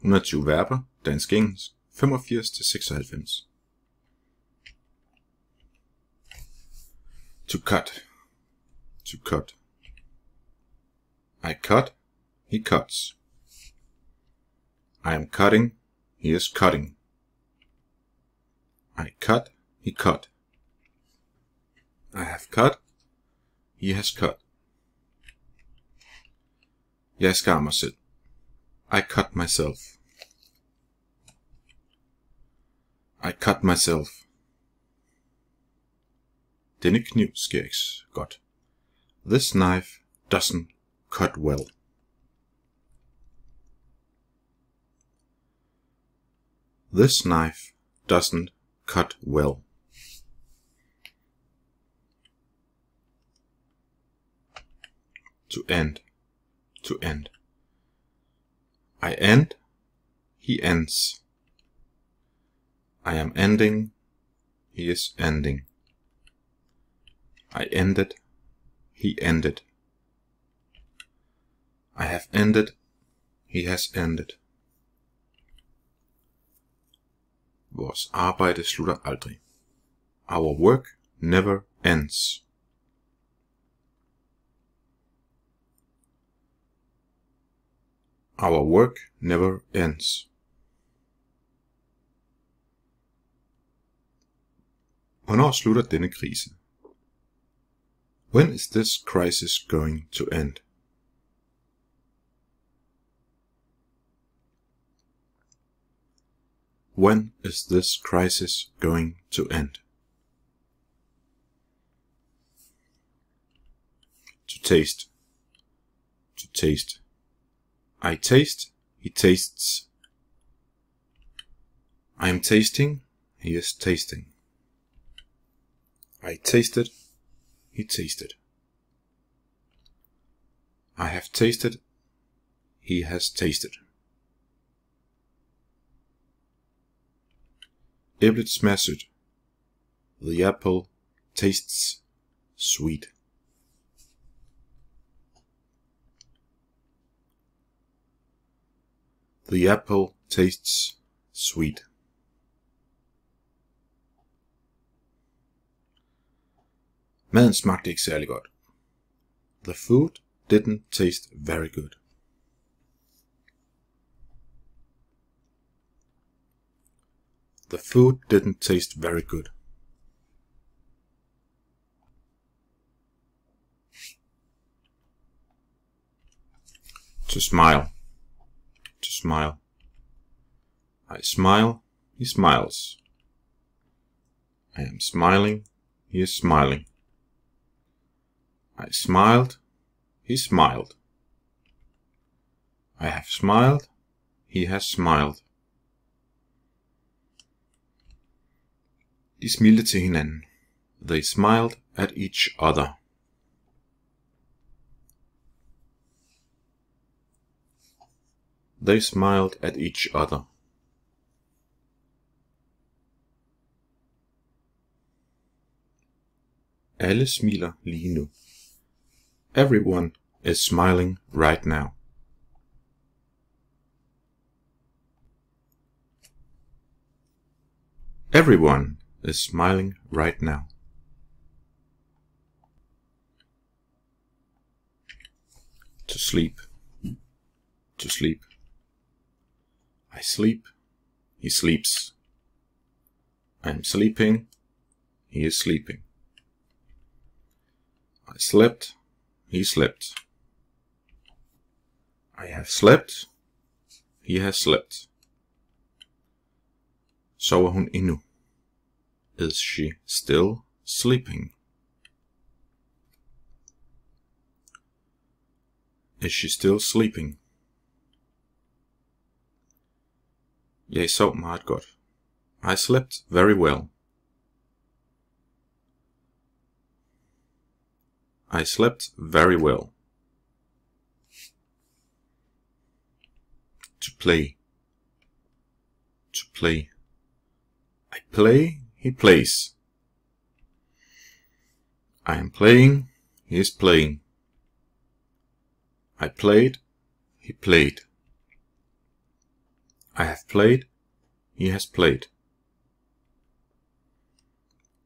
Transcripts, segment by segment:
120 verber, dansk engelsk, 85-96. To cut. To cut. I cut, he cuts. I am cutting, he is cutting. I cut, he cut. I have cut, he has cut. Jeg skærer mig selv. I cut myself. I cut myself. Denne kniv skærer ikke godt. This knife doesn't cut well. This knife doesn't cut well. To end. To end. I end, he ends. I am ending, he is ending. I ended, he ended. I have ended, he has ended. Vores arbejde slutter aldrig. Our work never ends. Our work never ends. Hvornår slutter denne krise? When is this crisis going to end? When is this crisis going to end? To taste. To taste. I taste, he tastes. I am tasting, he is tasting. I tasted, he tasted. I have tasted, he has tasted. Æblet smager sødt. The apple tastes sweet. The apple tastes sweet. Maden smagte ikke særlig godt. The food didn't taste very good. The food didn't taste very good. To smile. To smile. I smile, he smiles. I am smiling, he is smiling. I smiled, he smiled. I have smiled, he has smiled. De smilte til hinanden. They smiled at each other. They smiled at each other. Alle smiler lige nu. Everyone is smiling right now. Everyone is smiling right now. To sleep. To sleep. I sleep, he sleeps. I am sleeping, he is sleeping. I slept, he slept. I have slept, he has slept. Sover hun endnu? Is she still sleeping? Is she still sleeping? Jeg sov meget godt. I slept very well. I slept very well. To play. To play. I play, he plays. I am playing, he is playing. I played, he played. I have played. He has played.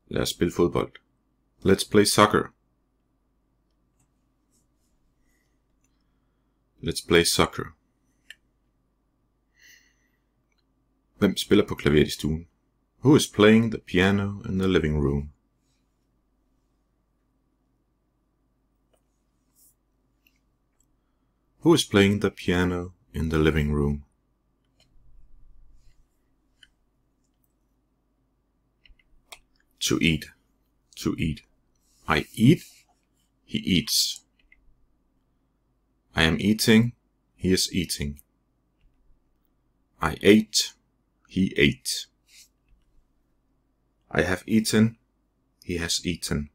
Lad os spille fodbold. Let's play soccer. Let's play soccer. Hvem spiller på klaveret i stuen? Who is playing the piano in the living room? Who is playing the piano in the living room? To eat. To eat. I eat. He eats. I am eating. He is eating. I ate. He ate. I have eaten. He has eaten.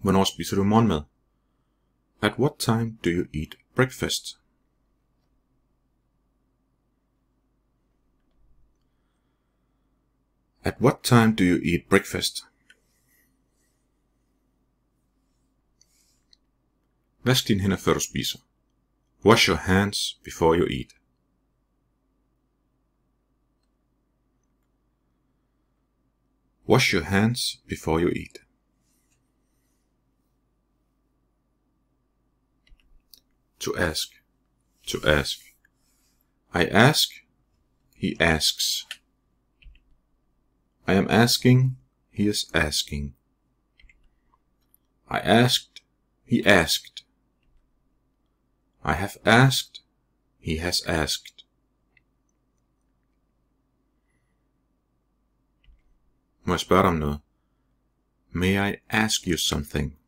Hvornår spiser du morgenmad? At what time do you eat breakfast? At what time do you eat breakfast? Vask dine hænder før du spiser. Wash your hands before you eat. Wash your hands before you eat. To ask. To ask. I ask. He asks. I am asking. He is asking. I asked. He asked. I have asked. He has asked. Må jeg spørge dig om noget? May I ask you something?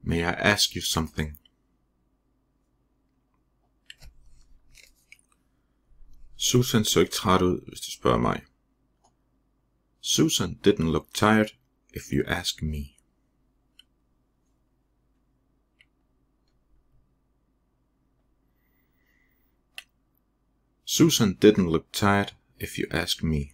May I ask you something? Susan så ikke træt ud, hvis du spørger mig. Susan didn't look tired, if you ask me. Susan didn't look tired, if you ask me.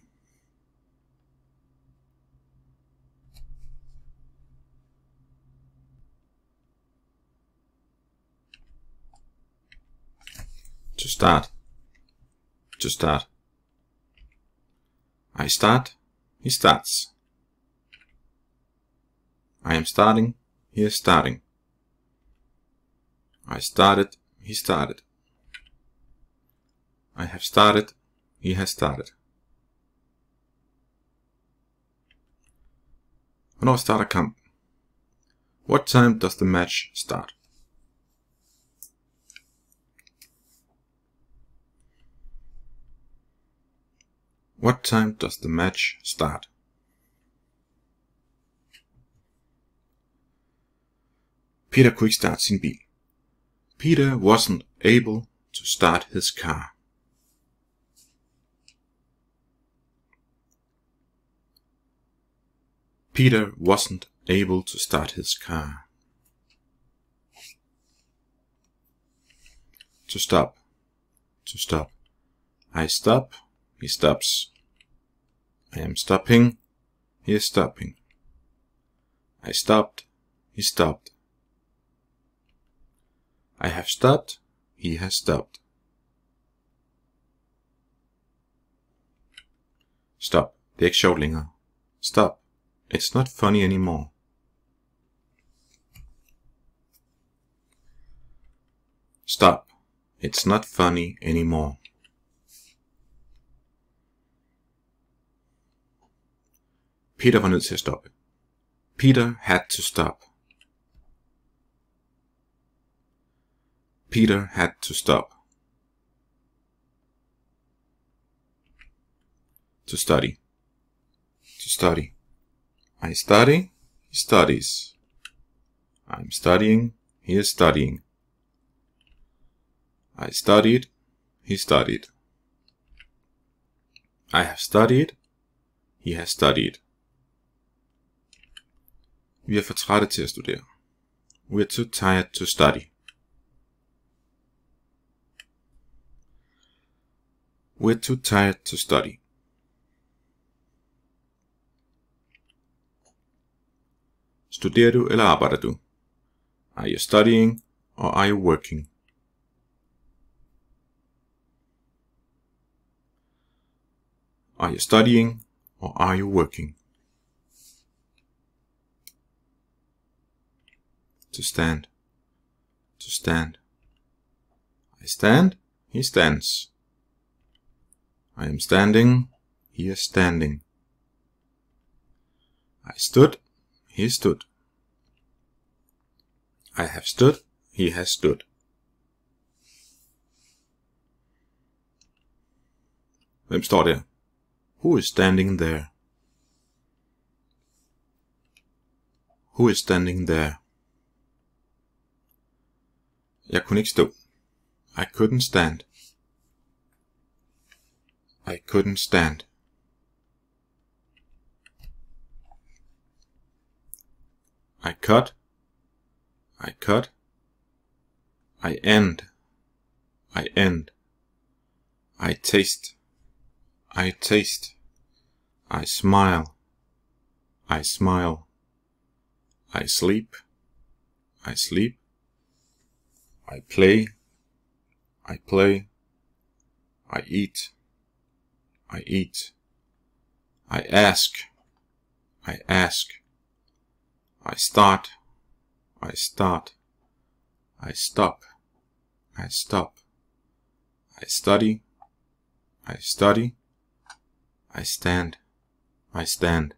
To start. To start. I start. He starts. I am starting. He is starting. I started. He started. I have started. He has started. Hvornår starter kampen? What time does the match start? What time does the match start? Peter kunne ikke starte sin bil. Peter wasn't able to start his car. Peter wasn't able to start his car. To stop. To stop. I stop. He stops. I am stopping. He is stopping. I stopped. He stopped. I have stopped. He has stopped. Stop. Det er ikke sjovt længere. Stop. It's not funny anymore. Stop. It's not funny anymore. Peter var nødt til at stoppe. Peter had to stop. Peter had to stop. To study. To study. I study. He studies. I'm studying. He is studying. I studied. He studied. I have studied. He has studied. Vi er for trætte til at studere. We're too tired to study. We're too tired to study. Studerer du eller arbejder du? Are you studying or are you working? Are you studying or are you working? To stand. To stand. I stand, he stands. I am standing, he is standing. I stood, he stood. I have stood, he has stood. Hvem står der? Who is standing there? Who is standing there? Jeg kunne ikke stå. I couldn't stand. I couldn't stand. I cut. I cut. I end. I end. I taste. I taste. I smile. I smile. I sleep. I sleep. I play. I play. I eat. I eat. I ask. I ask. I start. I start. I stop. I stop. I study. I study. I stand. I stand.